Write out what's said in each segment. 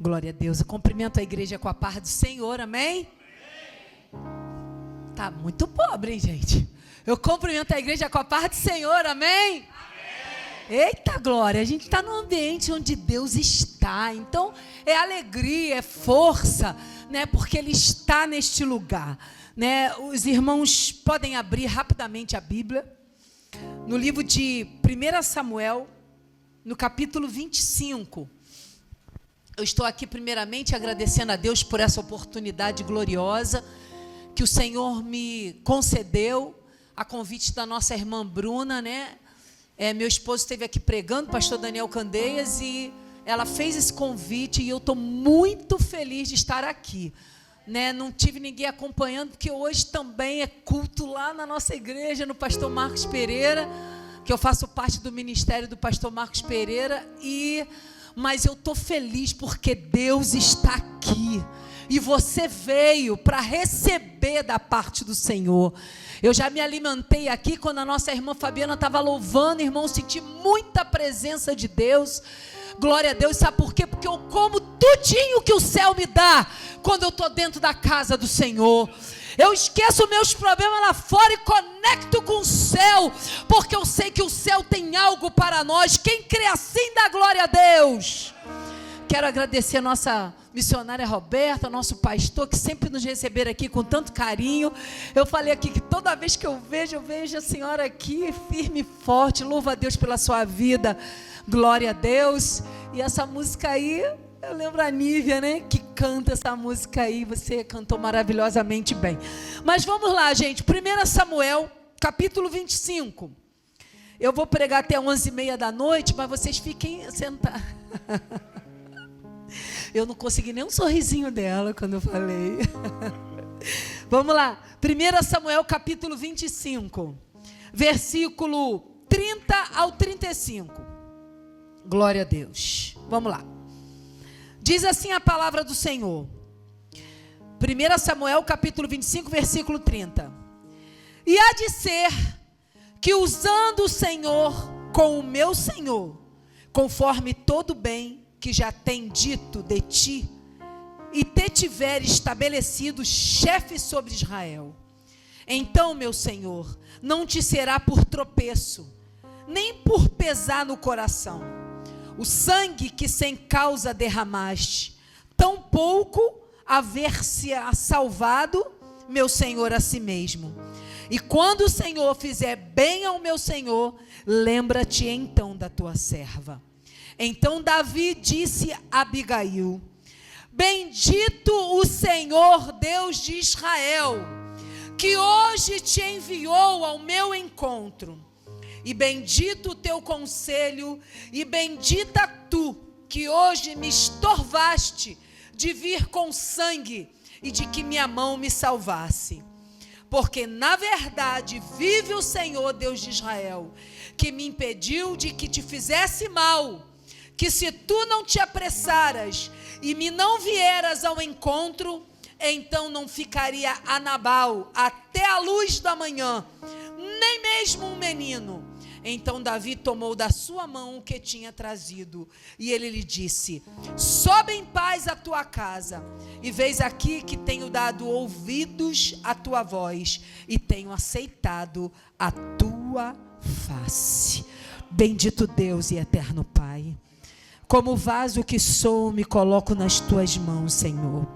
Glória a Deus. Eu cumprimento a igreja com a paz do Senhor, amém? Tá muito pobre, hein, gente? Eu cumprimento a igreja com a paz do Senhor, amém? Eita glória, a gente está num ambiente onde Deus está, então é alegria, é força, né, porque Ele está neste lugar, né? Os irmãos podem abrir rapidamente a Bíblia, no livro de 1 Samuel, no capítulo 25, eu estou aqui primeiramente agradecendo a Deus por essa oportunidade gloriosa, que o Senhor me concedeu, a convite da nossa irmã Bruna, né? Meu esposo esteve aqui pregando, pastor Daniel Candeias, e ela fez esse convite e eu estou muito feliz de estar aqui, né? Não tive ninguém acompanhando, porque hoje também é culto lá na nossa igreja, no pastor Marcos Pereira, que eu faço parte do ministério do pastor Marcos Pereira, mas eu estou feliz porque Deus está aqui. E você veio para receber da parte do Senhor. Eu já me alimentei aqui quando a nossa irmã Fabiana estava louvando, irmão, senti muita presença de Deus. Glória a Deus, sabe por quê? Porque eu como tudinho que o céu me dá quando eu estou dentro da casa do Senhor. Eu esqueço meus problemas lá fora e conecto com o céu, porque eu sei que o céu tem algo para nós. Quem crê assim dá glória a Deus. Quero agradecer a nossa missionária Roberta, nosso pastor, que sempre nos receberam aqui com tanto carinho. Eu falei aqui que toda vez que eu vejo a senhora aqui, firme e forte. Louva a Deus pela sua vida. Glória a Deus. E essa música aí, eu lembro a Nívia, né? Que canta essa música aí. Você cantou maravilhosamente bem. Mas vamos lá, gente. 1 Samuel, capítulo 25. Eu vou pregar até 11h30 da noite, mas vocês fiquem sentados. Eu não consegui nem um sorrisinho dela quando eu falei. Vamos lá. 1 Samuel capítulo 25. Versículo 30 ao 35. Glória a Deus. Vamos lá. Diz assim a palavra do Senhor. 1 Samuel capítulo 25, versículo 30. E há de ser que usando o Senhor com o meu Senhor, conforme todo bem que já tem dito de ti, e te tiver estabelecido chefe sobre Israel, então, meu Senhor, não te será por tropeço, nem por pesar no coração, o sangue que sem causa derramaste, tampouco haver-se-á salvado, meu Senhor, a si mesmo. E quando o Senhor fizer bem ao meu Senhor, lembra-te então da tua serva. Então Davi disse a Abigail: bendito o Senhor Deus de Israel, que hoje te enviou ao meu encontro, e bendito o teu conselho, e bendita tu, que hoje me estorvaste de vir com sangue, e de que minha mão me salvasse. Porque na verdade vive o Senhor Deus de Israel, que me impediu de que te fizesse mal, que se tu não te apressaras e me não vieras ao encontro, então não ficaria a Nabal até a luz da manhã, nem mesmo um menino. Então Davi tomou da sua mão o que tinha trazido, e ele lhe disse: sobe em paz à tua casa, e vês aqui que tenho dado ouvidos à tua voz, e tenho aceitado a tua face. Bendito Deus e eterno Pai, como vaso que sou, me coloco nas tuas mãos, Senhor.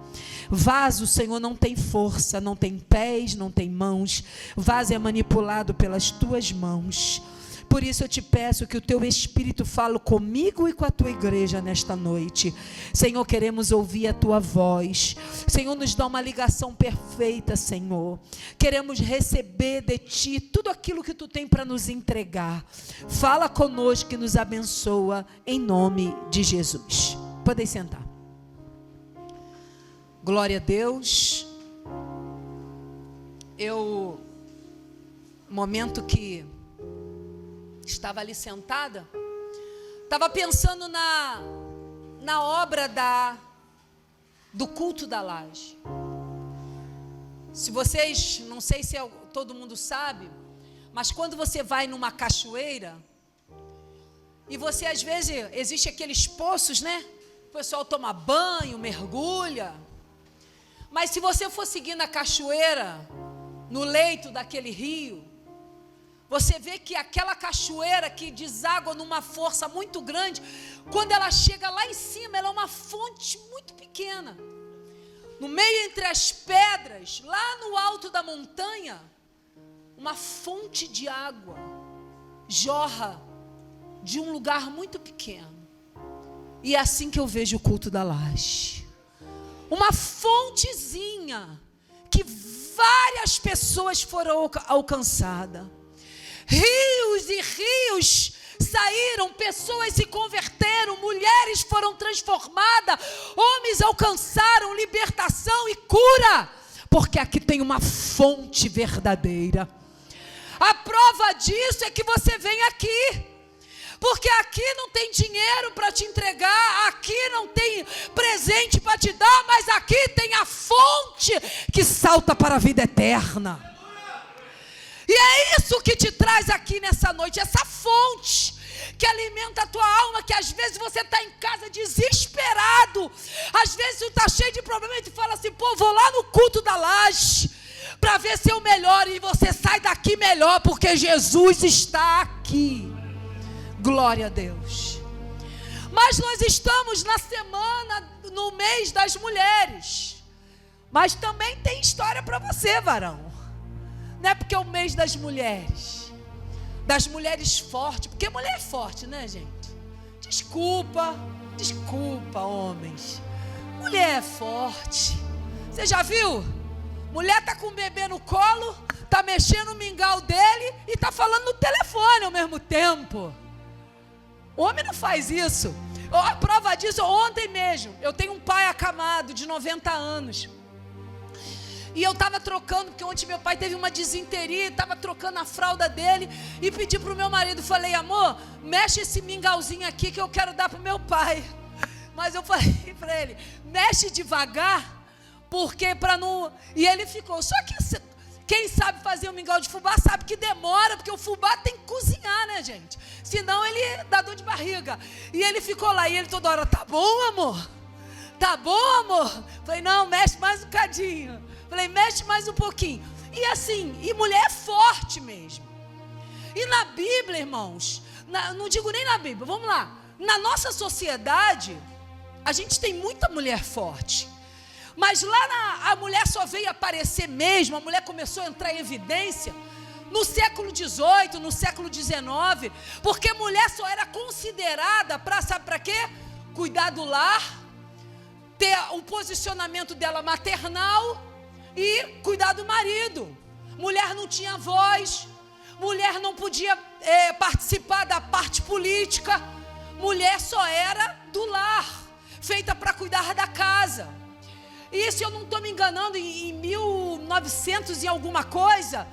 Vaso, Senhor, não tem força, não tem pés, não tem mãos. Vaso é manipulado pelas tuas mãos. Por isso eu te peço que o teu Espírito fale comigo e com a tua igreja nesta noite. Senhor, queremos ouvir a tua voz. Senhor, nos dá uma ligação perfeita, Senhor. Queremos receber de ti tudo aquilo que tu tem para nos entregar. Fala conosco e nos abençoa em nome de Jesus. Podem sentar. Glória a Deus. Momento que estava ali sentada, estava pensando na obra do culto da laje. Se vocês, não sei se todo mundo sabe, mas quando você vai numa cachoeira, e você às vezes, existe aqueles poços, né? pessoal toma banho, mergulha. Mas se você for seguir na cachoeira, no leito daquele rio, você vê que aquela cachoeira que deságua numa força muito grande, quando ela chega lá em cima, ela é uma fonte muito pequena. No meio entre as pedras, lá no alto da montanha, uma fonte de água jorra de um lugar muito pequeno. E é assim que eu vejo o culto da laje. Uma fontezinha que várias pessoas foram alcançadas. Rios e rios saíram, pessoas se converteram, mulheres foram transformadas, homens alcançaram libertação e cura, porque aqui tem uma fonte verdadeira. A prova disso é que você vem aqui, porque aqui não tem dinheiro para te entregar, aqui não tem presente para te dar, mas aqui tem a fonte que salta para a vida eterna. E é isso que te traz aqui nessa noite, essa fonte que alimenta a tua alma, que às vezes você está em casa desesperado, às vezes tu está cheio de problemas e tu fala assim, pô, vou lá no culto da laje, para ver se eu melhoro, e você sai daqui melhor, porque Jesus está aqui. Glória a Deus. Mas nós estamos na semana, no mês das mulheres, mas também tem história para você, varão. Não é porque é o mês das mulheres fortes, porque mulher é forte, né, gente? Desculpa, homens. Mulher é forte. Você já viu? Mulher tá com o bebê no colo, tá mexendo no mingau dele e tá falando no telefone ao mesmo tempo. Homem não faz isso. A prova disso, ontem mesmo, eu tenho um pai acamado de 90 anos. E eu estava trocando, porque ontem meu pai teve uma disenteria, estava trocando a fralda dele, e pedi para o meu marido, falei, amor, mexe esse mingauzinho aqui que eu quero dar para o meu pai. Mas eu falei para ele, mexe devagar, porque para não... E ele ficou, só que quem sabe fazer um mingau de fubá sabe que demora, porque o fubá tem que cozinhar, né, gente? Senão ele dá dor de barriga. E ele ficou lá, e ele toda hora, tá bom, amor? Tá bom, amor? Falei, não, mexe mais um bocadinho. Falei, mexe mais um pouquinho. E assim, e mulher é forte mesmo. E na Bíblia, irmãos, não digo nem na Bíblia, vamos lá. Na nossa sociedade, a gente tem muita mulher forte. Mas lá a mulher só veio aparecer mesmo, a mulher começou a entrar em evidência no século XVIII, no século XIX, porque mulher só era considerada para, sabe para quê? Cuidar do lar, ter o posicionamento dela maternal e cuidar do marido. Mulher não tinha voz, mulher não podia participar da parte política, mulher só era do lar, feita para cuidar da casa. E se eu não estou me enganando, em 1900 e alguma coisa,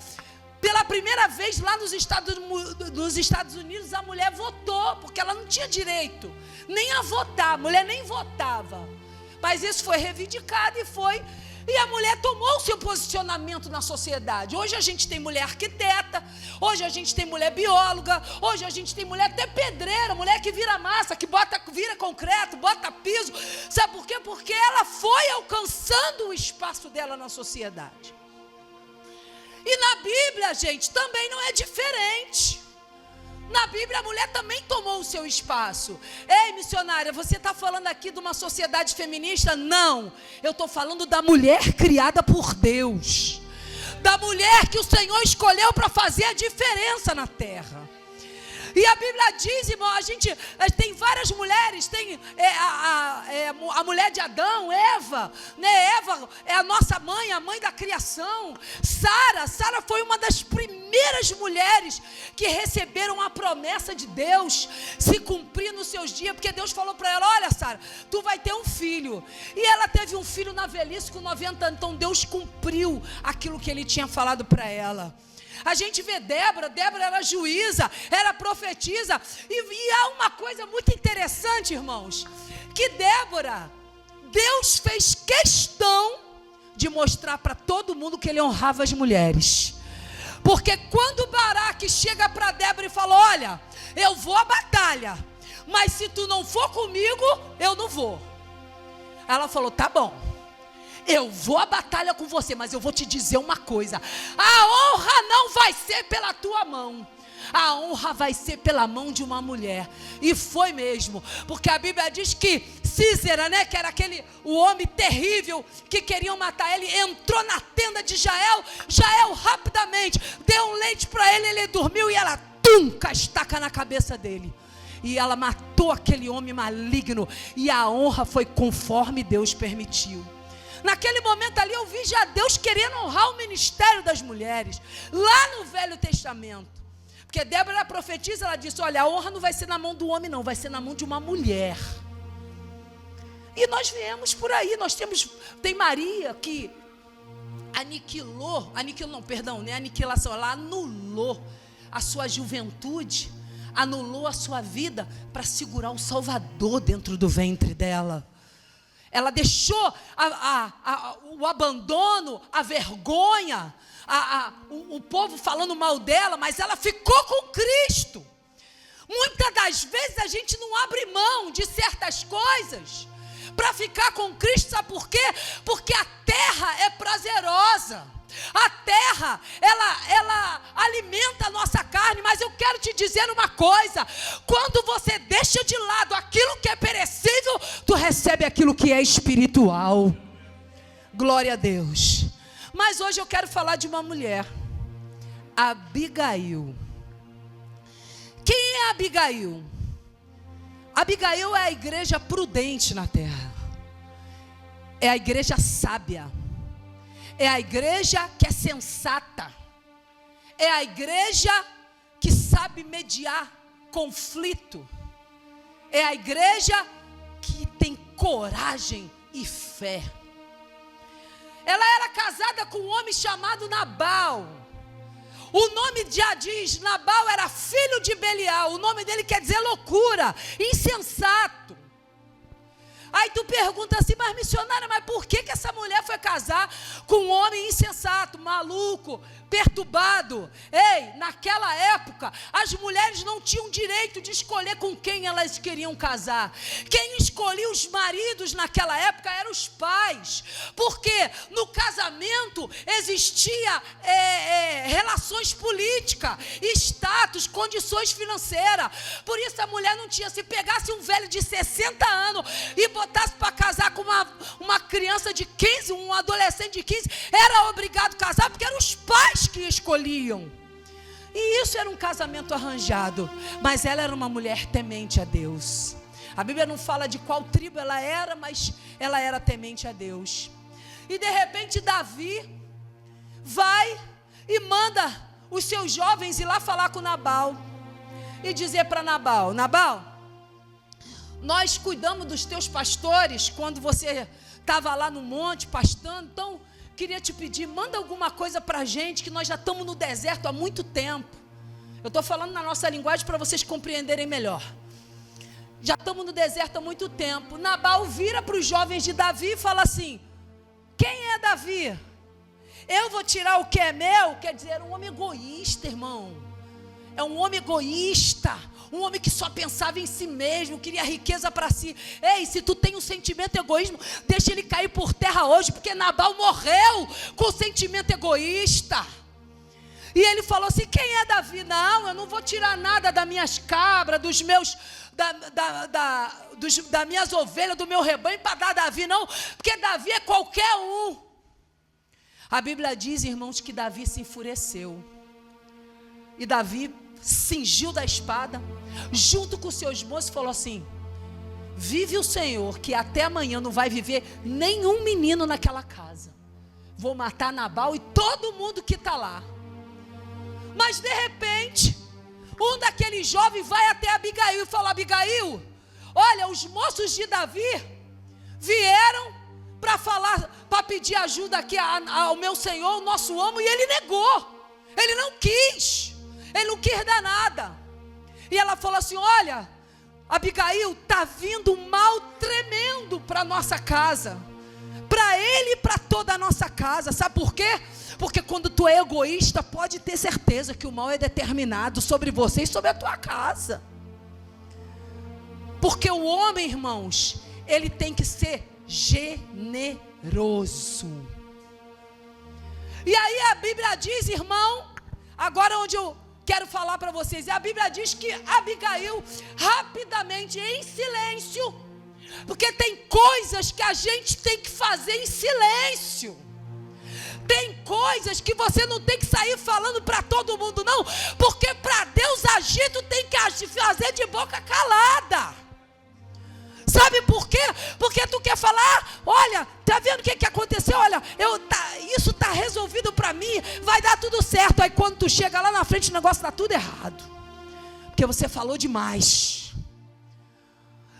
pela primeira vez lá nos Estados Unidos, a mulher votou, porque ela não tinha direito nem a votar, a mulher nem votava. Mas isso foi reivindicado e a mulher tomou o seu posicionamento na sociedade. Hoje a gente tem mulher arquiteta, hoje a gente tem mulher bióloga, hoje a gente tem mulher até pedreira, mulher que vira massa, que vira concreto, bota piso. Sabe por quê? Porque ela foi alcançando o espaço dela na sociedade. E na Bíblia, gente, também não é diferente. Na Bíblia a mulher também tomou o seu espaço. Ei, missionária, você está falando aqui de uma sociedade feminista? Não, eu estou falando da mulher criada por Deus, da mulher que o Senhor escolheu para fazer a diferença na terra. E a Bíblia diz, irmão, a gente tem várias mulheres, tem a mulher de Adão, Eva, né? Eva é a nossa mãe, a mãe da criação. Sara foi uma das primeiras mulheres que receberam a promessa de Deus se cumprir nos seus dias, porque Deus falou para ela, olha Sara, tu vai ter um filho. E ela teve um filho na velhice com 90 anos, então Deus cumpriu aquilo que ele tinha falado para ela. A gente vê Débora era juíza, era profetisa, e há uma coisa muito interessante, irmãos, que Débora, Deus fez questão de mostrar para todo mundo que ele honrava as mulheres, porque quando Baraque chega para Débora e fala, olha, eu vou à batalha, mas se tu não for comigo, eu não vou. Ela falou: tá bom, eu vou à batalha com você, mas eu vou te dizer uma coisa: a honra não vai ser pela tua mão, a honra vai ser pela mão de uma mulher. E foi mesmo, porque a Bíblia diz que Sísera, né, que era o homem terrível que queriam matar ele, entrou na tenda de Jael. Jael rapidamente deu um leite para ele, ele dormiu e ela com a estaca na cabeça dele. E ela matou aquele homem maligno, e a honra foi conforme Deus permitiu. Naquele momento ali eu vi já Deus querendo honrar o ministério das mulheres, lá no Velho Testamento. Porque Débora profetiza, ela disse: olha, a honra não vai ser na mão do homem não, vai ser na mão de uma mulher. E nós viemos por aí, tem Maria que aniquilação, ela anulou a sua juventude, anulou a sua vida para segurar o Salvador dentro do ventre dela. Ela deixou o abandono, a vergonha, o povo falando mal dela, mas ela ficou com Cristo. Muitas das vezes a gente não abre mão de certas coisas para ficar com Cristo, sabe por quê? Porque a terra é prazerosa. A terra, ela alimenta a nossa carne, mas eu quero te dizer uma coisa: quando você deixa de lado aquilo que é perecível, tu recebe aquilo que é espiritual. Glória a Deus. Mas hoje eu quero falar de uma mulher, Abigail. Quem é Abigail? Abigail é a igreja prudente na terra, é a igreja sábia, é a igreja que é sensata, é a igreja que sabe mediar conflito, é a igreja que tem coragem e fé. Ela era casada com um homem chamado Nabal. O nome já diz, Nabal era filho de Belial, o nome dele quer dizer loucura, insensato. Aí tu pergunta assim: mas missionária, mas por que essa mulher foi casar com um homem insensato, maluco, perturbado? Ei, naquela época, as mulheres não tinham direito de escolher com quem elas queriam casar. Quem escolhia os maridos naquela época eram os pais, porque no casamento existia relações políticas, status, condições financeiras. Por isso a mulher não tinha, se pegasse um velho de 60 anos e botasse para casar com uma criança de 15, um adolescente de 15, era obrigado a casar, porque eram os pais que escolhiam. E isso era um casamento arranjado, mas ela era uma mulher temente a Deus. A Bíblia não fala de qual tribo ela era, mas ela era temente a Deus. E de repente Davi vai e manda os seus jovens ir lá falar com Nabal e dizer para Nabal: Nabal, nós cuidamos dos teus pastores quando você estava lá no monte pastando, então queria te pedir, manda alguma coisa para a gente, que nós já estamos no deserto há muito tempo. Eu estou falando na nossa linguagem para vocês compreenderem melhor. Já estamos no deserto há muito tempo. Nabal vira para os jovens de Davi e fala assim: quem é Davi? Eu vou tirar o que é meu? Quer dizer, um homem egoísta, irmão. É um homem egoísta, um homem que só pensava em si mesmo, queria riqueza para si. Ei, se tu tem um sentimento egoísmo, deixa ele cair por terra hoje, porque Nabal morreu com o sentimento egoísta. E ele falou assim: quem é Davi? Não, eu não vou tirar nada das minhas cabras, dos meus, das minhas ovelhas, do meu rebanho para dar a Davi, não, porque Davi é qualquer um. A Bíblia diz, irmãos, que Davi se enfureceu. E Davi cingiu da espada, junto com os seus moços, e falou assim: vive o Senhor, que até amanhã não vai viver nenhum menino naquela casa. Vou matar Nabal e todo mundo que está lá. Mas de repente, um daqueles jovens vai até Abigail e fala: Abigail, olha, os moços de Davi vieram para falar, para pedir ajuda aqui ao meu senhor, o nosso amo, e ele negou, ele não quis. Ele não quis dar nada. E ela falou assim: olha, Abigail, está vindo um mal tremendo para a nossa casa, para ele e para toda a nossa casa. Sabe por quê? Porque quando tu é egoísta, pode ter certeza que o mal é determinado sobre você e sobre a tua casa. Porque o homem, irmãos, ele tem que ser generoso. E aí a Bíblia diz, irmão, agora onde eu quero falar para vocês, a Bíblia diz que Abigail, rapidamente, em silêncio, porque tem coisas que a gente tem que fazer em silêncio. Tem coisas que você não tem que sair falando para todo mundo, não, porque para Deus agir, tu tem que fazer de boca calada. Sabe por quê? Porque tu quer falar, olha, tá vendo o que aconteceu? Olha, isso tá resolvido para mim, vai dar tudo certo. Aí quando tu chega lá na frente, o negócio tá tudo errado, porque você falou demais.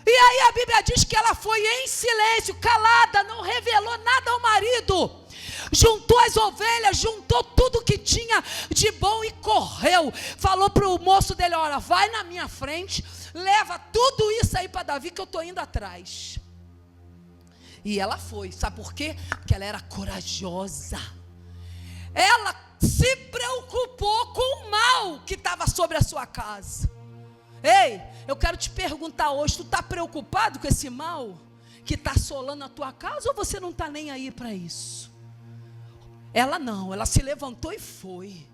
E aí a Bíblia diz que ela foi em silêncio, calada, não revelou nada ao marido. Juntou as ovelhas, juntou tudo que tinha de bom e correu. Falou para o moço dele, olha, vai na minha frente, leva tudo isso aí para Davi que eu estou indo atrás. E ela foi, sabe por quê? Porque ela era corajosa. Ela se preocupou com o mal que estava sobre a sua casa. Ei, eu quero te perguntar hoje, tu está preocupado com esse mal que está assolando a tua casa, ou você não está nem aí para isso? Ela não, ela se levantou e foi.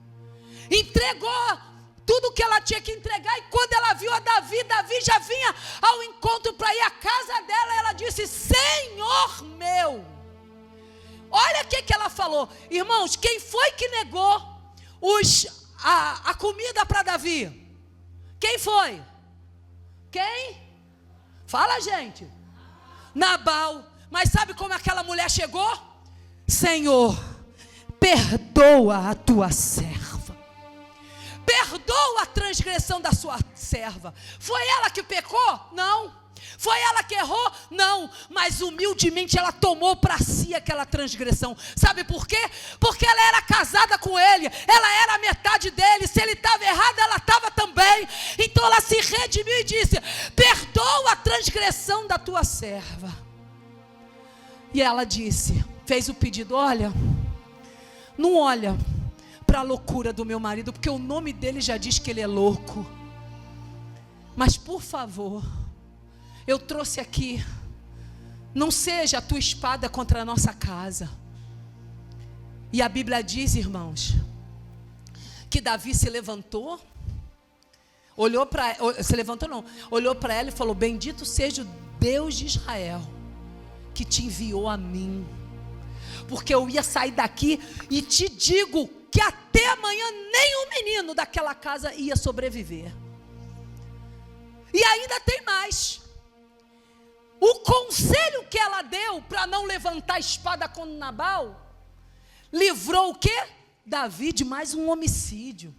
Entregou tudo que ela tinha que entregar. E quando ela viu a Davi, Davi já vinha ao encontro para ir à casa dela. Ela disse, Senhor meu. Olha o que ela falou. Irmãos, quem foi que negou a comida para Davi? Quem foi? Quem? Fala, gente. Nabal. Mas sabe como aquela mulher chegou? Senhor, perdoa a tua serva. Perdoa a transgressão da sua serva. Foi ela que pecou? Não. Foi ela que errou? Não. Mas humildemente ela tomou para si aquela transgressão. Sabe por quê? Porque ela era casada com ele. Ela era a metade dele. Se ele estava errado, ela estava também. Então ela se redimiu e disse, perdoa a transgressão da tua serva. E ela disse, fez o pedido, olha, não olha para a loucura do meu marido, porque o nome dele já diz que ele é louco. Mas por favor, eu trouxe aqui, não seja a tua espada contra a nossa casa. E a Bíblia diz, irmãos, que Davi se levantou, olhou para ela e falou, bendito seja o Deus de Israel, que te enviou a mim. Porque eu ia sair daqui e te digo que até amanhã nenhum menino daquela casa ia sobreviver. E ainda tem mais. O conselho que ela deu para não levantar a espada contra Nabal, livrou o quê? Davi de mais um homicídio.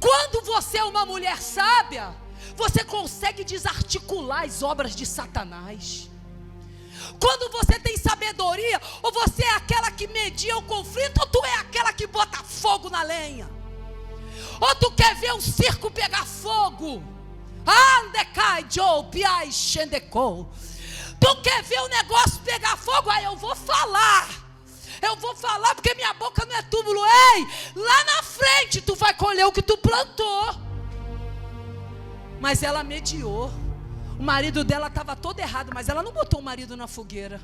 Quando você é uma mulher sábia, você consegue desarticular as obras de Satanás. Quando você tem sabedoria, ou você é aquela que media o conflito, ou tu é aquela que bota fogo na lenha. Ou tu quer ver um circo pegar fogo. Tu quer ver o negócio pegar fogo? Aí eu vou falar porque minha boca não é túmulo. Ei, lá na frente tu vai colher o que tu plantou. Mas ela mediou. O marido dela estava todo errado, mas ela não botou o marido na fogueira.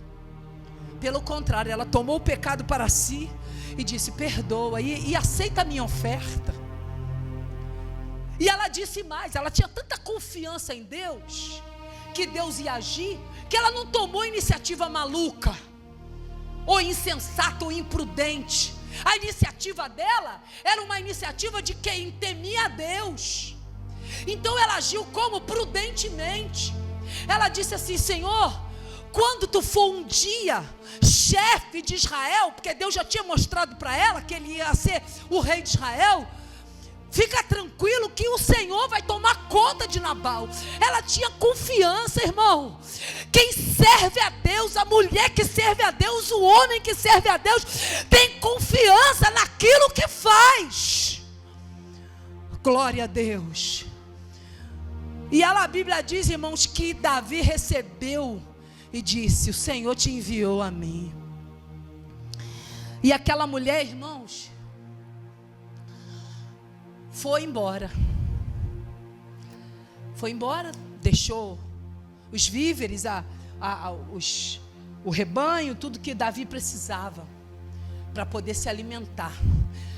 Pelo contrário, ela tomou o pecado para si e disse, perdoa e aceita a minha oferta. E ela disse mais, ela tinha tanta confiança em Deus, que Deus ia agir, que ela não tomou iniciativa maluca, ou insensata, ou imprudente. A iniciativa dela era uma iniciativa de quem temia a Deus. Então ela agiu como? Prudentemente. Ela disse assim, Senhor, quando tu for um dia chefe de Israel, porque Deus já tinha mostrado para ela que ele ia ser o rei de Israel, fica tranquilo que o Senhor vai tomar conta de Nabal. Ela tinha confiança, irmão. Quem serve a Deus, a mulher que serve a Deus, o homem que serve a Deus, tem confiança naquilo que faz. Glória a Deus. E a Bíblia diz, irmãos, que Davi recebeu e disse, o Senhor te enviou a mim. E aquela mulher, irmãos, foi embora, deixou os víveres, o rebanho, tudo que Davi precisava para poder se alimentar.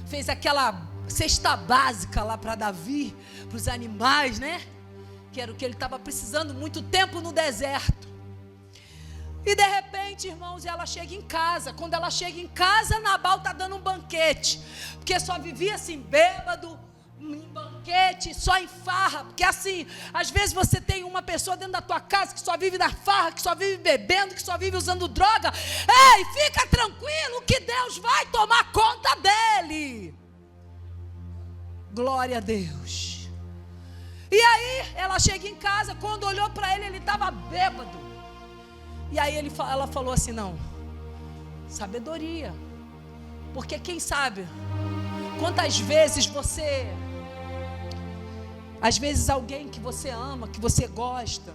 Fez aquela cesta básica lá para Davi, para os animais, né? Que era o que ele estava precisando, muito tempo no deserto. E de repente, irmãos, ela chega em casa. Quando ela chega em casa, Nabal está dando um banquete, porque só vivia assim, bêbado, em banquete, só em farra. Porque assim, às vezes você tem uma pessoa dentro da tua casa que só vive na farra, que só vive bebendo, que só vive usando droga. Ei, fica tranquilo que Deus vai tomar conta dele. Glória a Deus. E aí ela chega em casa, quando olhou para ele, ele estava bêbado. E aí ela falou assim, não, sabedoria. Porque quem sabe, quantas vezes às vezes alguém que você ama, que você gosta,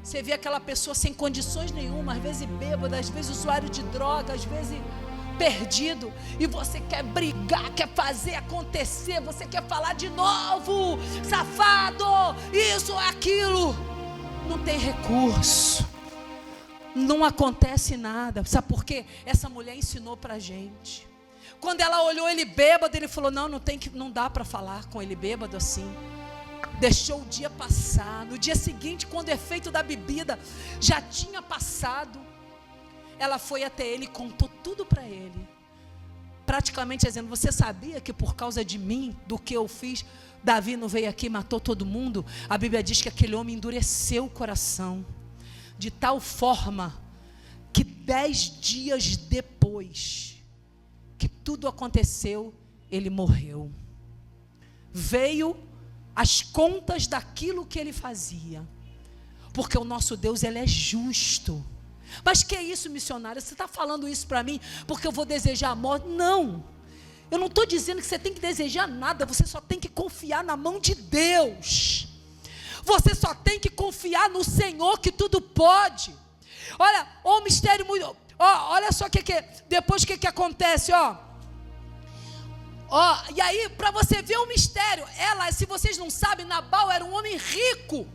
você vê aquela pessoa sem condições nenhuma, às vezes bêbada, às vezes usuário de droga, às vezes perdido, e você quer brigar, quer fazer acontecer, você quer falar de novo, safado, isso, aquilo, não tem recurso, não acontece nada. Sabe por quê? Essa mulher ensinou pra gente. Quando ela olhou ele bêbado, ele falou, não dá para falar com ele bêbado assim. Deixou o dia passar. No dia seguinte, quando o efeito da bebida já tinha passado, ela foi até ele e contou tudo para ele, praticamente dizendo, você sabia que por causa de mim, do que eu fiz, Davi não veio aqui e matou todo mundo? A Bíblia diz que aquele homem endureceu o coração, de tal forma, que 10 dias depois que tudo aconteceu, ele morreu. Veio as contas daquilo que ele fazia, porque o nosso Deus, ele é justo. Mas que é isso, missionária? Você está falando isso para mim porque eu vou desejar a morte? Não, eu não estou dizendo que você tem que desejar nada. Você só tem que confiar na mão de Deus. Você só tem que confiar no Senhor, que tudo pode. Olha, o mistério muito... olha só depois o que acontece, e aí, para você ver o mistério, se vocês não sabem, Nabal era um homem rico.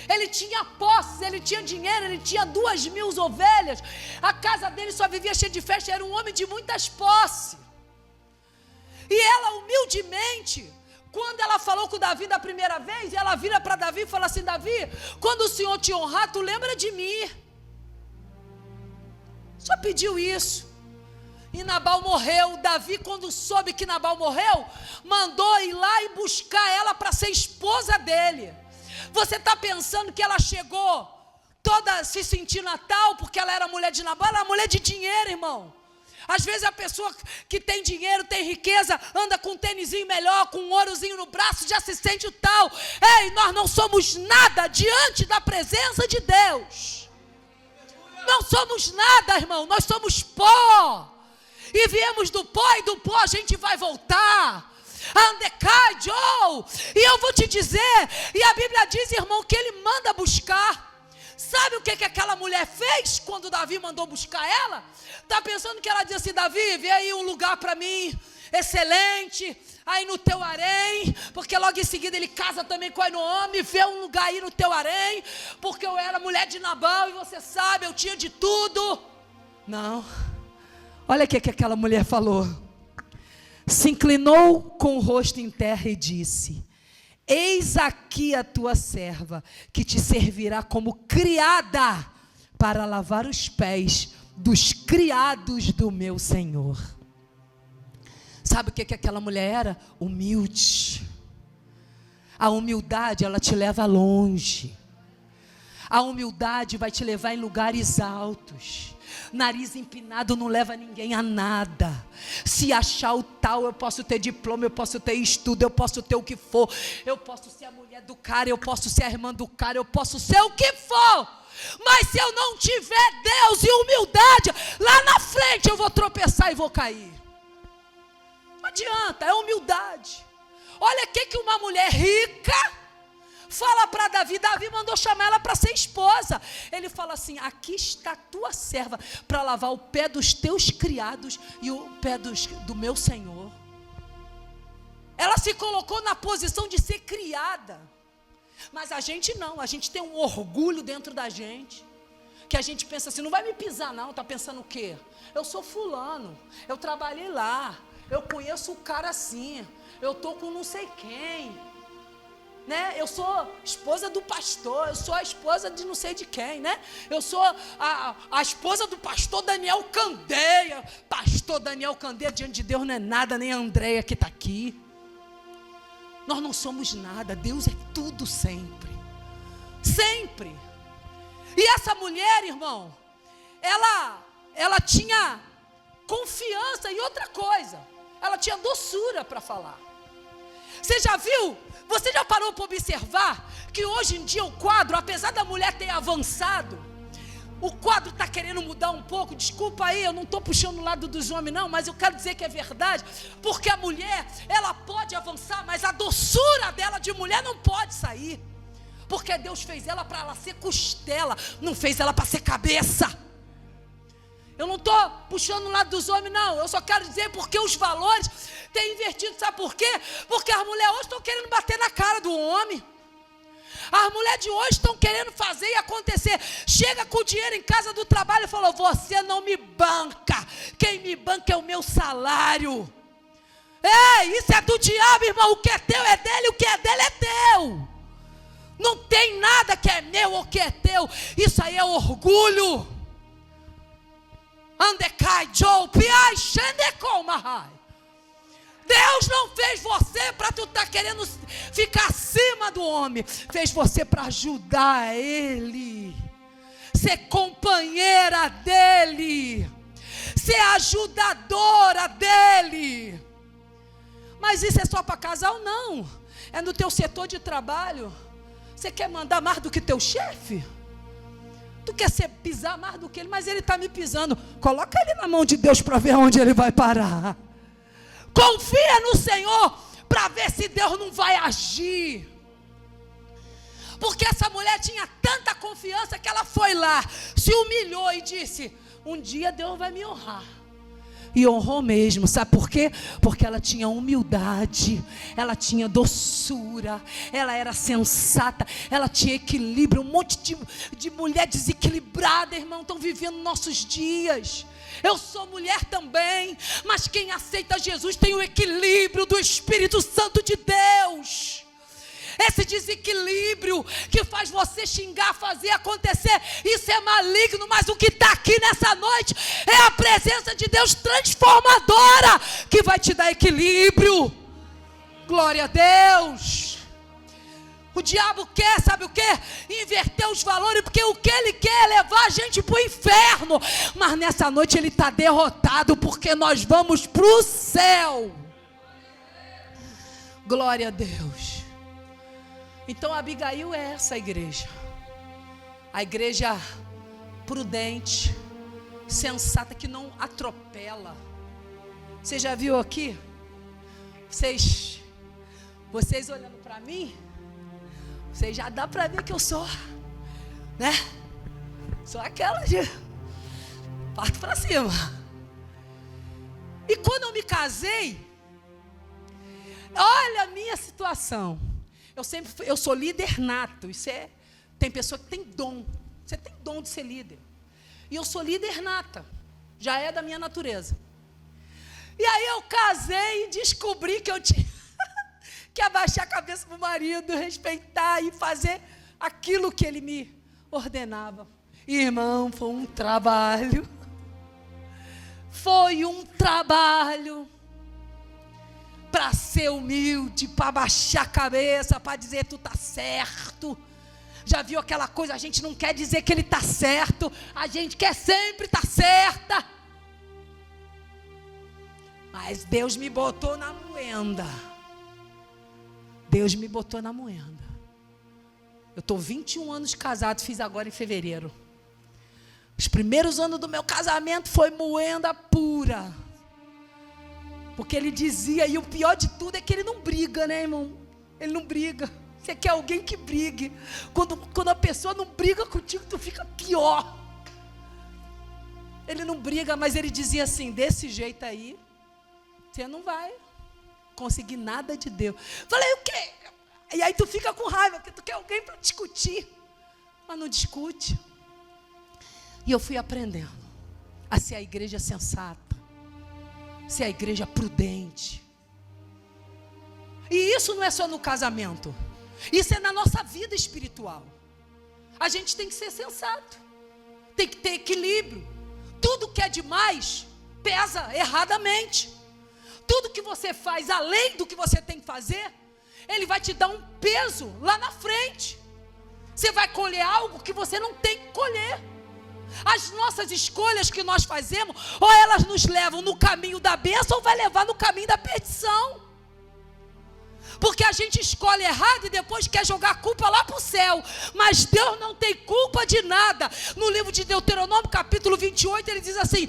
Ele tinha posses, ele tinha dinheiro, ele tinha 2.000 ovelhas. A casa dele só vivia cheia de festa, era um homem de muitas posses. E ela, humildemente, quando ela falou com Davi da primeira vez, ela vira para Davi e fala assim, Davi, quando o Senhor te honrar, tu lembra de mim. Só pediu isso. E Nabal morreu. Davi, quando soube que Nabal morreu, mandou ir lá e buscar ela para ser esposa dele. Você está pensando que ela chegou toda se sentindo tal, porque ela era mulher de Nabal? Ela era mulher de dinheiro, irmão. Às vezes a pessoa que tem dinheiro, tem riqueza, anda com um tênisinho melhor, com um ourozinho no braço, já se sente o tal. Ei, nós não somos nada diante da presença de Deus. Não somos nada, irmão, nós somos pó. E viemos do pó, e do pó a gente vai voltar. E eu vou te dizer, e a Bíblia diz, irmão, que ele manda buscar. Sabe o que aquela mulher fez quando Davi mandou buscar ela? Está pensando que ela disse assim, Davi, vê aí um lugar para mim, excelente, aí no teu harém, porque logo em seguida ele casa também com a Noemi, vê um lugar aí no teu harém, porque eu era mulher de Nabal, e você sabe, eu tinha de tudo. Não, olha o que aquela mulher falou. Se inclinou com o rosto em terra e disse, eis aqui a tua serva, que te servirá como criada, para lavar os pés dos criados do meu Senhor. Sabe o que aquela mulher era? Humilde. A humildade, ela te leva longe. A humildade vai te levar em lugares altos. Nariz empinado não leva ninguém a nada. Se achar o tal, eu posso ter diploma, eu posso ter estudo, eu posso ter o que for, eu posso ser a mulher do cara, eu posso ser a irmã do cara, eu posso ser o que for, mas se eu não tiver Deus e humildade, lá na frente eu vou tropeçar e vou cair. Não adianta, é humildade. Olha o que uma mulher rica fala para Davi. Davi mandou chamar ela para ser esposa. Ele fala assim, aqui está a tua serva, para lavar o pé dos teus criados e o pé do meu Senhor. Ela se colocou na posição de ser criada. Mas a gente não, a gente tem um orgulho dentro da gente, que a gente pensa assim, não vai me pisar não, está pensando o quê? Eu sou fulano, eu trabalhei lá, eu conheço o cara assim, eu estou com não sei quem, né? Eu sou esposa do pastor, eu sou a esposa de não sei de quem, né? Eu sou a esposa do pastor Daniel Candeia. Pastor Daniel Candeia diante de Deus não é nada, nem a Andréia que está aqui. Nós não somos nada, Deus é tudo sempre. Sempre. E essa mulher, irmão, ela tinha confiança em outra coisa. Ela tinha doçura para falar. Você já viu? Você já parou para observar que hoje em dia o quadro, apesar da mulher ter avançado, o quadro está querendo mudar um pouco. Desculpa aí, eu não estou puxando o lado dos homens não, mas eu quero dizer que é verdade, porque a mulher, ela pode avançar, mas a doçura dela de mulher não pode sair, porque Deus fez ela para ela ser costela, não fez ela para ser cabeça. Eu não estou puxando o lado dos homens não, eu só quero dizer porque os valores têm invertido, sabe por quê? Porque as mulheres hoje estão querendo bater na cara do homem. As mulheres de hoje estão querendo fazer e acontecer. Chega com o dinheiro em casa do trabalho e falou, você não me banca, quem me banca é o meu salário. Ei, isso é do diabo, irmão, o que é teu é dele, o que é dele é teu. Não tem nada que é meu ou que é teu, isso aí é orgulho. Andecai, Joe, piai, xendecou, mahai. Deus não fez você para tu estar querendo ficar acima do homem. Fez você para ajudar ele, ser companheira dele, ser ajudadora dele. Mas isso é só para casal? Não. É no teu setor de trabalho. Você quer mandar mais do que teu chefe? Tu quer pisar mais do que ele, mas ele está me pisando. Coloca ele na mão de Deus para ver onde ele vai parar. Confia no Senhor para ver se Deus não vai agir. Porque essa mulher tinha tanta confiança que ela foi lá, se humilhou e disse, um dia Deus vai me honrar. E honrou mesmo, sabe por quê? Porque ela tinha humildade, ela tinha doçura, ela era sensata, ela tinha equilíbrio. Um monte de mulher desequilibrada, irmão, estão vivendo nossos dias. Eu sou mulher também, mas quem aceita Jesus tem o equilíbrio do Espírito Santo de Deus. Esse desequilíbrio que faz você xingar, fazer acontecer, isso é maligno, mas o que está aqui nessa noite é a presença de Deus transformadora, que vai te dar equilíbrio. Glória a Deus. O diabo quer, sabe o que? Inverter os valores, porque o que ele quer é levar a gente para o inferno, mas nessa noite ele está derrotado, porque nós vamos para o céu. Glória a Deus. Então Abigail é essa igreja, a igreja prudente, sensata, que não atropela. Você já viu aqui? Vocês olhando para mim, vocês já dá para ver que eu sou, né? Sou aquela de parto para cima. E quando eu me casei, olha a minha situação. Eu sou líder nato. Tem pessoa que tem dom. Você tem dom de ser líder. E eu sou líder nata. Já é da minha natureza. E aí eu casei e descobri que eu tinha que abaixar a cabeça para o marido, respeitar e fazer aquilo que ele me ordenava. Irmão, foi um trabalho. Foi um trabalho. Para ser humilde, para baixar a cabeça, para dizer tu está certo. Já viu aquela coisa, a gente não quer dizer que ele está certo, a gente quer sempre estar certa. Mas Deus me botou na moenda. Deus me botou na moenda. Eu estou 21 anos casado, fiz agora em fevereiro. Os primeiros anos do meu casamento foi moenda pura. Porque ele dizia, e o pior de tudo é que ele não briga, né, irmão? Ele não briga. Você quer alguém que brigue. Quando a pessoa não briga contigo, tu fica pior. Ele não briga, mas ele dizia assim, desse jeito aí, você não vai conseguir nada de Deus. Falei, o quê? E aí tu fica com raiva, porque tu quer alguém para discutir. Mas não discute. E eu fui aprendendo a ser a igreja sensata, ser a igreja prudente. E isso não é só no casamento, isso é na nossa vida espiritual. A gente tem que ser sensato, tem que ter equilíbrio. Tudo que é demais pesa erradamente. Tudo que você faz além do que você tem que fazer, ele vai te dar um peso lá na frente. Você vai colher algo que você não tem que colher. As nossas escolhas que nós fazemos, ou elas nos levam no caminho da bênção, ou vai levar no caminho da perdição. Porque a gente escolhe errado e depois quer jogar a culpa lá para o céu. Mas Deus não tem culpa de nada. No livro de Deuteronômio, capítulo 28, ele diz assim: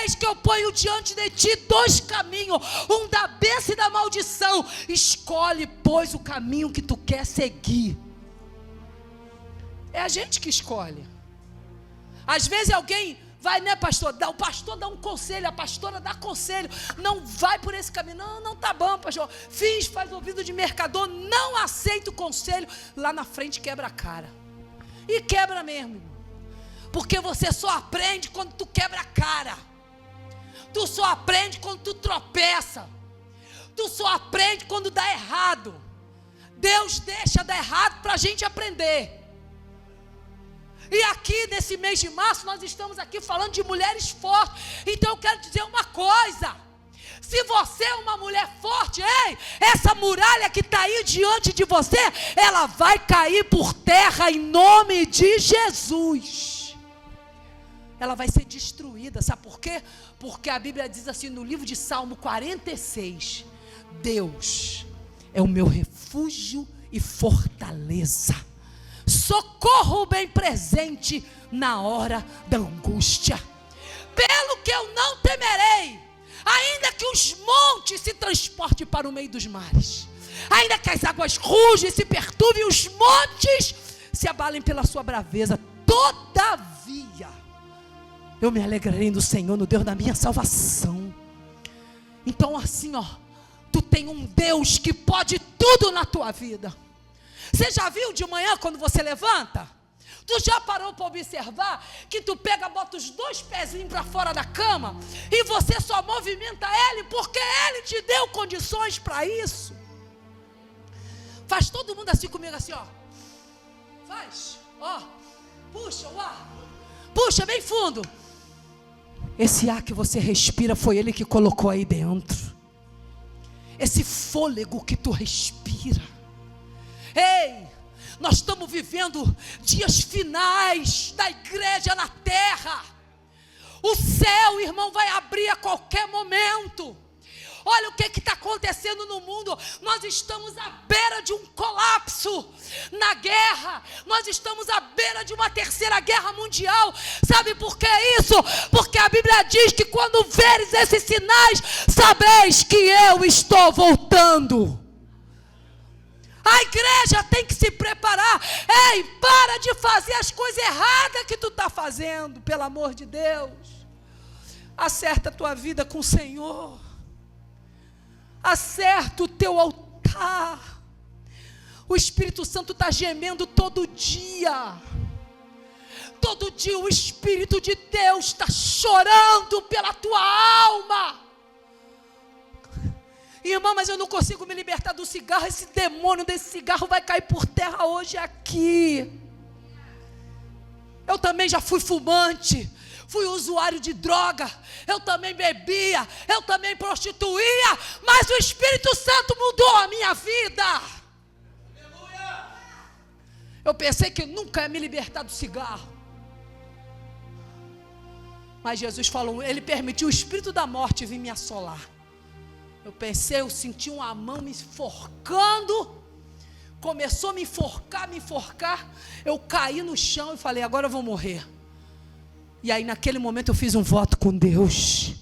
eis que eu ponho diante de ti dois caminhos, um da bênção e da maldição. Escolhe, pois, o caminho que tu quer seguir. É a gente que escolhe. Às vezes alguém vai, né, pastor? O pastor dá um conselho, a pastora dá conselho. Não vai por esse caminho. Não tá bom, pastor. Faz ouvido de mercador. Não aceita o conselho. Lá na frente quebra a cara. E quebra mesmo, irmão. Porque você só aprende quando tu quebra a cara. Tu só aprende quando tu tropeça. Tu só aprende quando dá errado. Deus deixa dar errado para a gente aprender. E aqui nesse mês de março nós estamos aqui falando de mulheres fortes. Então eu quero dizer uma coisa: se você é uma mulher forte, ei, essa muralha que está aí diante de você, ela vai cair por terra em nome de Jesus. Ela vai ser destruída, sabe por quê? Porque a Bíblia diz assim no livro de Salmo 46: Deus é o meu refúgio e fortaleza, socorro bem presente na hora da angústia. Pelo que eu não temerei, ainda que os montes se transportem para o meio dos mares, ainda que as águas rugem e se perturbem, os montes se abalem pela sua braveza, todavia eu me alegrarei no Senhor, no Deus da minha salvação. Então assim, tu tem um Deus que pode tudo na tua vida. Você já viu de manhã quando você levanta? Tu já parou para observar que tu pega, bota os dois pezinhos para fora da cama e você só movimenta ele porque ele te deu condições para isso? Faz todo mundo assim comigo, assim, faz, puxa o ar, puxa bem fundo. Esse ar que você respira foi ele que colocou aí dentro. Esse fôlego que tu respira. Ei, nós estamos vivendo dias finais da igreja na terra. O céu, irmão, vai abrir a qualquer momento. Olha o que está acontecendo no mundo. Nós estamos à beira de um colapso na guerra. Nós estamos à beira de uma terceira guerra mundial. Sabe por que isso? Porque a Bíblia diz que quando veres esses sinais, sabeis que eu estou voltando. A igreja tem que se preparar. Ei, para de fazer as coisas erradas que tu está fazendo, pelo amor de Deus. Acerta a tua vida com o Senhor. Acerta o teu altar. O Espírito Santo está gemendo todo dia. Todo dia o Espírito de Deus está chorando pela tua alma. Irmão, mas eu não consigo me libertar do cigarro. Esse demônio desse cigarro vai cair por terra hoje aqui. Eu também já fui fumante, fui usuário de droga, eu também bebia, eu também prostituía, mas o Espírito Santo mudou a minha vida. Eu pensei que eu nunca ia me libertar do cigarro, mas Jesus falou, ele permitiu o espírito da morte vir me assolar. Eu pensei, eu senti uma mão me enforcando, começou a me enforcar, eu caí no chão e falei, agora eu vou morrer. E aí naquele momento eu fiz um voto com Deus,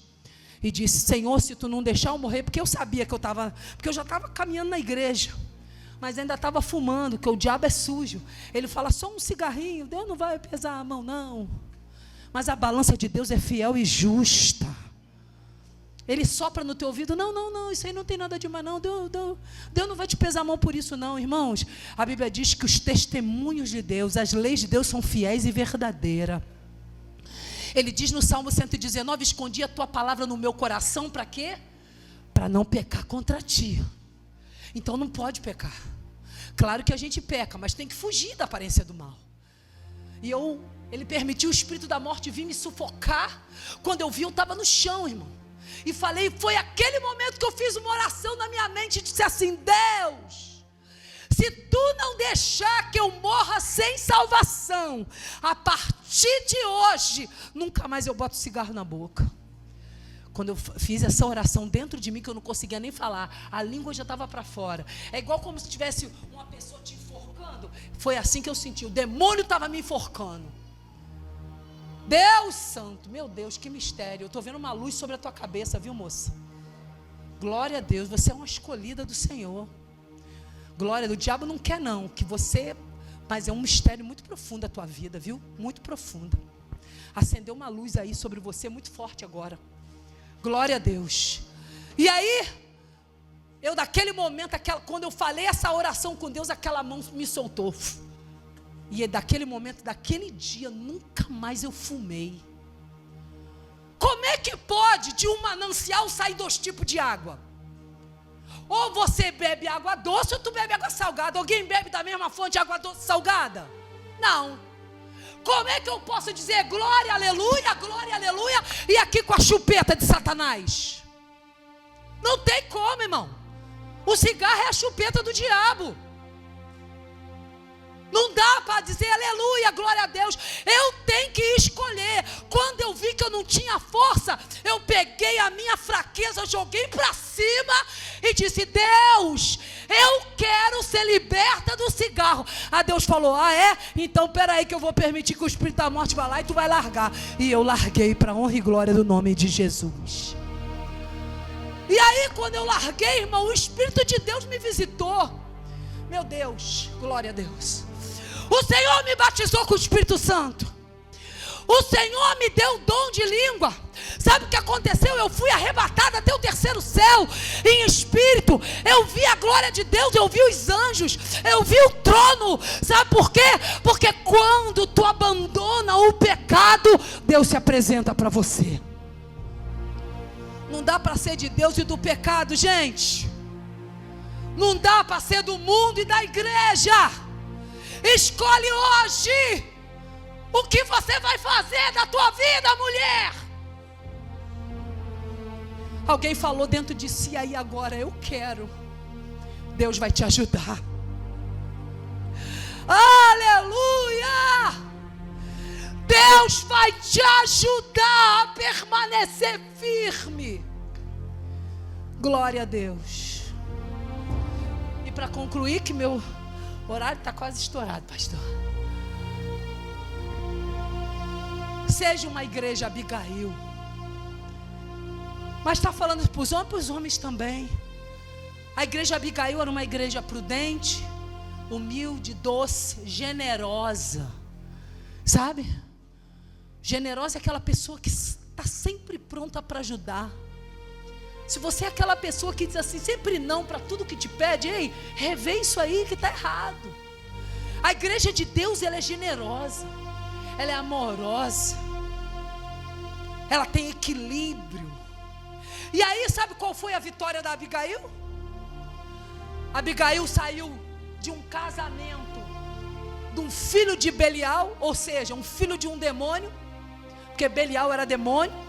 e disse, Senhor, se tu não deixar eu morrer, porque eu sabia que porque eu já estava caminhando na igreja, mas ainda estava fumando, que o diabo é sujo. Ele fala, só um cigarrinho, Deus não vai pesar a mão não, mas a balança de Deus é fiel e justa. Ele sopra no teu ouvido, não, isso aí não tem nada demais não, Deus não vai te pesar a mão por isso não, irmãos. A Bíblia diz que os testemunhos de Deus, as leis de Deus são fiéis e verdadeiras. Ele diz no Salmo 119, escondi a tua palavra no meu coração, para quê? Para não pecar contra ti. Então não pode pecar. Claro que a gente peca, mas tem que fugir da aparência do mal. E ele permitiu o espírito da morte vir me sufocar. Quando eu vi, eu estava no chão, irmão. E falei, foi aquele momento que eu fiz uma oração na minha mente e disse assim: Deus, se tu não deixar que eu morra sem salvação, a partir de hoje, nunca mais eu boto cigarro na boca. Quando eu fiz essa oração dentro de mim, que eu não conseguia nem falar, a língua já estava para fora. É igual como se tivesse uma pessoa te enforcando. Foi assim que eu senti, o demônio estava me enforcando. Deus santo, meu Deus, que mistério. Eu estou vendo uma luz sobre a tua cabeça, viu, moça? Glória a Deus, você é uma escolhida do Senhor. Glória, o diabo não quer não, que você... Mas é um mistério muito profundo a tua vida, viu? Muito profunda. Acendeu uma luz aí sobre você muito forte agora. Glória a Deus. E aí, eu daquele momento, quando eu falei essa oração com Deus, aquela mão me soltou. E daquele momento, daquele dia, nunca mais eu fumei. Como é que pode de um manancial sair 2 tipos de água? Ou você bebe água doce ou tu bebe água salgada. Alguém bebe da mesma fonte água doce e salgada? Não. Como é que eu posso dizer glória, aleluia, e aqui com a chupeta de Satanás? Não tem como, irmão. O cigarro é a chupeta do diabo. Não dá para dizer aleluia, glória a Deus. Eu tenho que escolher. Quando eu vi que eu não tinha força, eu peguei a minha fraqueza, joguei para cima e disse: Deus, eu quero ser liberta do cigarro. Aí Deus falou: ah é? Então peraí que eu vou permitir que o espírito da morte vá lá e tu vai largar. E eu larguei para honra e glória do nome de Jesus. E aí quando eu larguei, irmão, o Espírito de Deus me visitou. Meu Deus, glória a Deus. O Senhor me batizou com o Espírito Santo. O Senhor me deu o dom de língua. Sabe o que aconteceu? Eu fui arrebatada até o 3º céu em espírito. Eu vi a glória de Deus, eu vi os anjos, eu vi o trono. Sabe por quê? Porque quando tu abandona o pecado, Deus se apresenta para você. Não dá para ser de Deus e do pecado, gente. Não dá para ser do mundo e da igreja. Escolhe hoje o que você vai fazer da tua vida, mulher. Alguém falou dentro de si aí agora: eu quero. Deus vai te ajudar. Aleluia! Deus vai te ajudar a permanecer firme. Glória a Deus. E para concluir, que meu horário está quase estourado, pastor. Seja uma igreja Abigail. Mas está falando para os homens também. A igreja Abigail era uma igreja prudente, humilde, doce, generosa. Sabe? Generosa é aquela pessoa que está sempre pronta para ajudar. Se você é aquela pessoa que diz assim, sempre não para tudo que te pede, ei, revê isso aí que está errado. A igreja de Deus, ela é generosa, ela é amorosa, ela tem equilíbrio. E aí, sabe qual foi a vitória da Abigail? Abigail saiu de um casamento de um filho de Belial, ou seja, um filho de um demônio, porque Belial era demônio.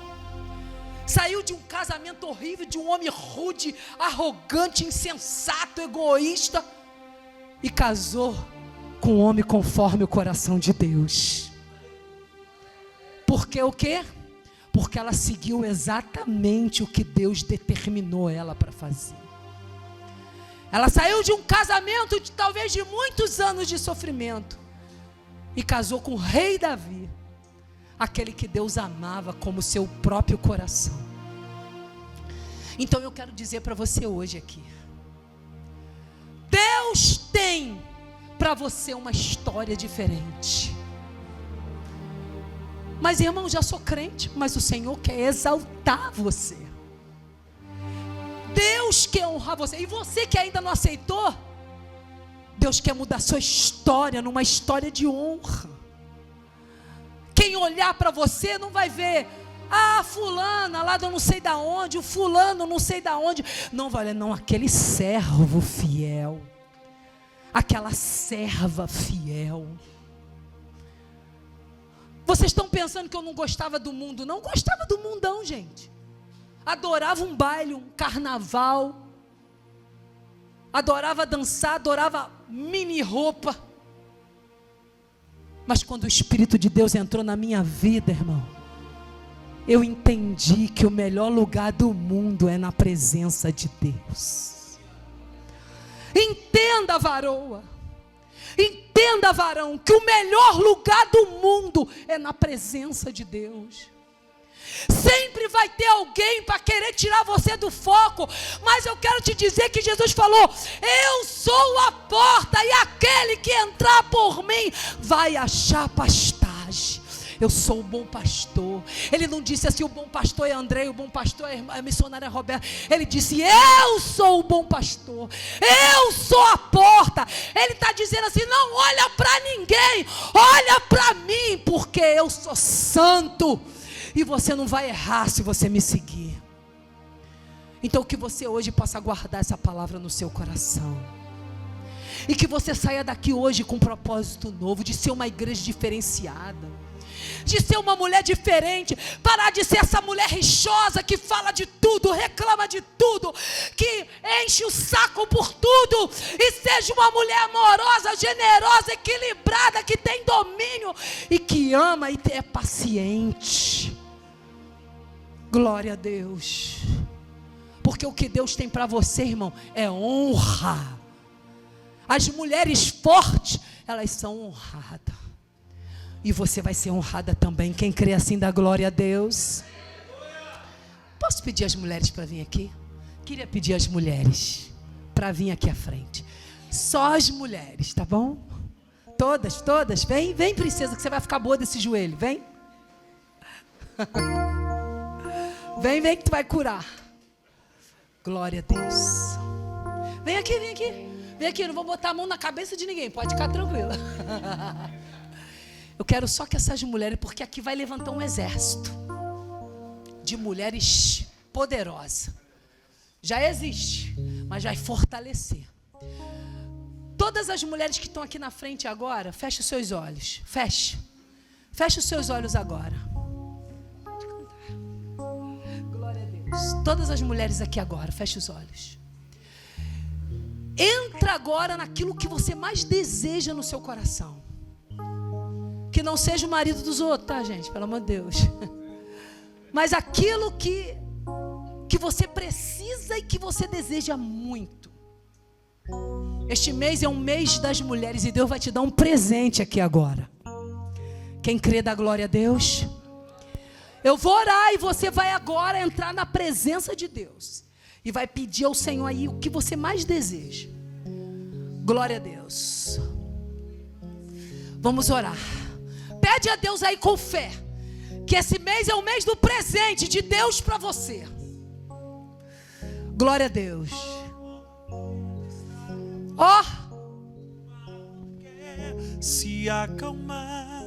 Saiu de um casamento horrível, de um homem rude, arrogante, insensato, egoísta, e casou com um homem conforme o coração de Deus. Porque o quê? Porque ela seguiu exatamente o que Deus determinou ela para fazer. Ela saiu de um casamento de talvez de muitos anos de sofrimento e casou com o rei Davi, aquele que Deus amava como seu próprio coração. Então eu quero dizer para você hoje aqui, Deus tem para você uma história diferente. Mas irmão, já sou crente, mas o Senhor quer exaltar você. Deus quer honrar você. E você que ainda não aceitou, Deus quer mudar sua história numa história de honra. Quem olhar para você não vai ver a fulana lá do não sei da onde, o fulano não sei da onde. Não vai olhar, não, aquele servo fiel, aquela serva fiel. Vocês estão pensando que eu não gostava do mundo? Não gostava do mundão, gente. Adorava um baile, um carnaval. Adorava dançar, adorava mini roupa. Mas quando o Espírito de Deus entrou na minha vida, irmão, eu entendi que o melhor lugar do mundo é na presença de Deus. Entenda, varoa. Entenda, varão, que o melhor lugar do mundo é na presença de Deus. Sempre vai ter alguém para querer tirar você do foco, mas eu quero te dizer que Jesus falou: eu sou a porta, e aquele que entrar por mim vai achar pastagem. Eu sou o bom pastor. Ele não disse assim: o bom pastor é André, o bom pastor é a missionária Roberta. Ele disse: eu sou o bom pastor, eu sou a porta. Ele está dizendo assim: não olha para ninguém, olha para mim, porque eu sou santo. E você não vai errar se você me seguir. Então que você hoje possa guardar essa palavra no seu coração. E que você saia daqui hoje com um propósito novo, de ser uma igreja diferenciada, de ser uma mulher diferente, parar de ser essa mulher rixosa que fala de tudo, reclama de tudo, que enche o saco por tudo, e seja uma mulher amorosa, generosa, equilibrada, que tem domínio e que ama e é paciente. Glória a Deus. Porque o que Deus tem para você, irmão, é honra. As mulheres fortes, elas são honradas. E você vai ser honrada também. Quem crê assim, dá glória a Deus. Posso pedir às mulheres para vir aqui? Queria pedir às mulheres para vir aqui à frente. Só as mulheres, tá bom? Todas, todas. Vem, vem, princesa, que você vai ficar boa desse joelho. Vem. Vem, vem que tu vai curar. Glória a Deus. Vem aqui, vem aqui. Vem aqui, não vou botar a mão na cabeça de ninguém. Pode ficar tranquila. Eu quero só que essas mulheres, porque aqui vai levantar um exército de mulheres poderosas. Já existe, mas vai fortalecer. Todas as mulheres que estão aqui na frente agora, feche os seus olhos. Feche. Feche os seus olhos agora. Glória a Deus. Todas as mulheres aqui agora, feche os olhos. Entra agora naquilo que você mais deseja no seu coração. Que não seja o marido dos outros, tá, gente? Pelo amor de Deus. Mas aquilo que você precisa e que você deseja muito. Este mês é um mês das mulheres e Deus vai te dar um presente aqui agora. Quem crê, dá glória a Deus. Eu vou orar e você vai agora entrar na presença de Deus. E vai pedir ao Senhor aí o que você mais deseja. Glória a Deus. Vamos orar. Pede a Deus aí com fé, que esse mês é o mês do presente de Deus para você. Glória a Deus. Ó. Se acalmar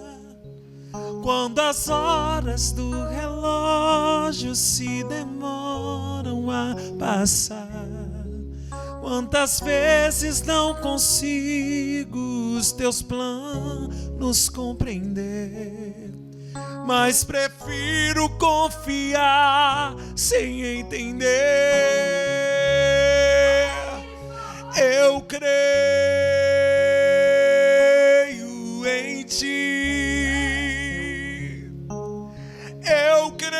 quando as horas do relógio se demoram a passar. Quantas vezes não consigo os teus planos compreender, mas prefiro confiar sem entender. Eu creio em ti. Eu creio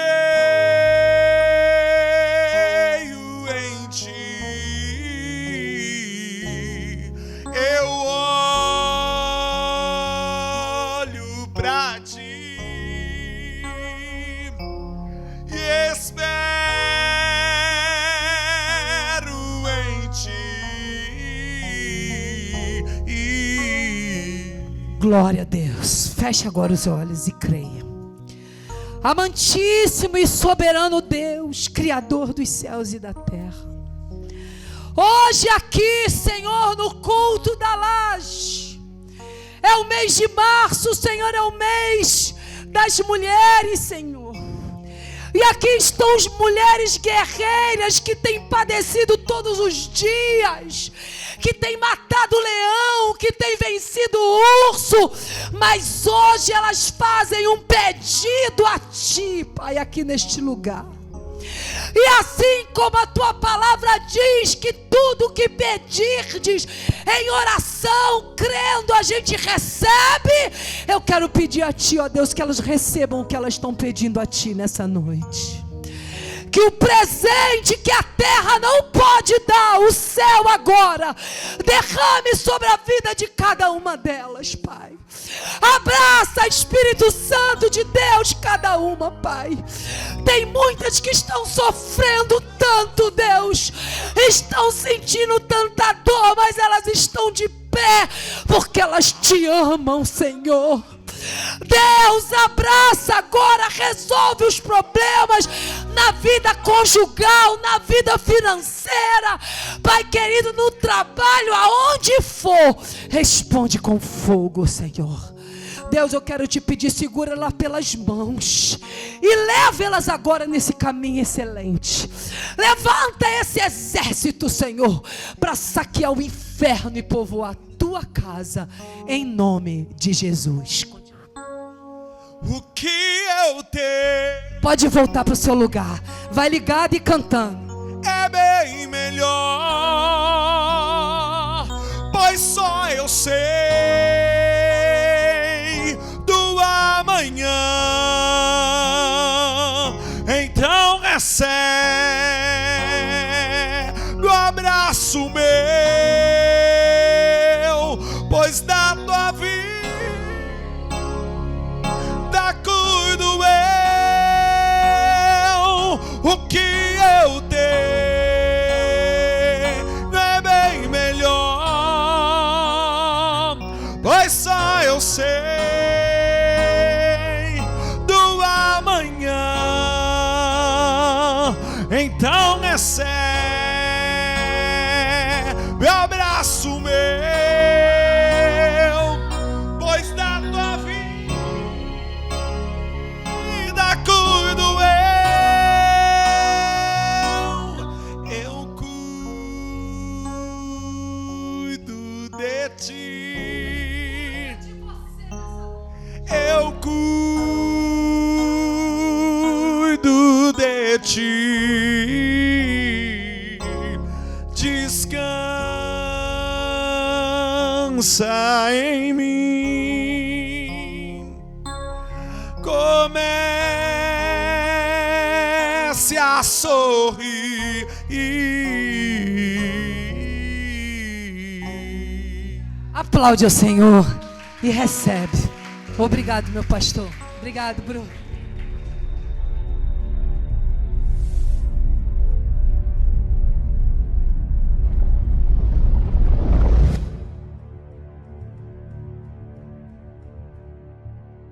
em ti. Eu olho pra ti e espero em ti. Glória a Deus. Feche agora os olhos e creia. Amantíssimo e soberano Deus, Criador dos céus e da terra, hoje aqui, Senhor, no culto da laje, é o mês de março, Senhor, é o mês das mulheres, Senhor. E aqui estão as mulheres guerreiras que têm padecido todos os dias, que têm matado o leão, que têm vencido o urso, mas hoje elas fazem um pedido a Ti, Pai, aqui neste lugar. E assim como a Tua palavra diz que tudo que pedirdes em oração, crendo, a gente recebe, eu quero pedir a Ti, ó Deus, que elas recebam o que elas estão pedindo a Ti nessa noite. Que o presente que a terra não pode dar, o céu agora derrame sobre a vida de cada uma delas, Pai. Abraça, Espírito Santo de Deus, cada uma, Pai. Tem muitas que estão sofrendo tanto, Deus, estão sentindo tanta dor, mas elas estão de pé porque elas Te amam, Senhor. Deus, abraça agora, resolve os problemas na vida conjugal, na vida financeira, Pai querido, no trabalho, aonde for, responde com fogo, Senhor. Deus, eu quero Te pedir, segura ela pelas mãos e leva elas agora nesse caminho excelente. Levanta esse exército, Senhor, para saquear o inferno e povoar a Tua casa, em nome de Jesus. O que eu tenho Pode voltar para o seu lugar. Vai ligado e cantando. é bem melhor, pois só eu sei do amanhã. Então recebe o abraço meu, pois da Tua vida cuido eu. O que eu tenho é bem melhor, pois só eu sei do amanhã. Então recebe o abraço meu, pois da Tua vida cuido eu cuido de Ti, eu cuido de Ti. Descansa em mim, comece a sorrir. Aplaude ao Senhor e recebe. Obrigado, meu pastor. Obrigado, Bruno.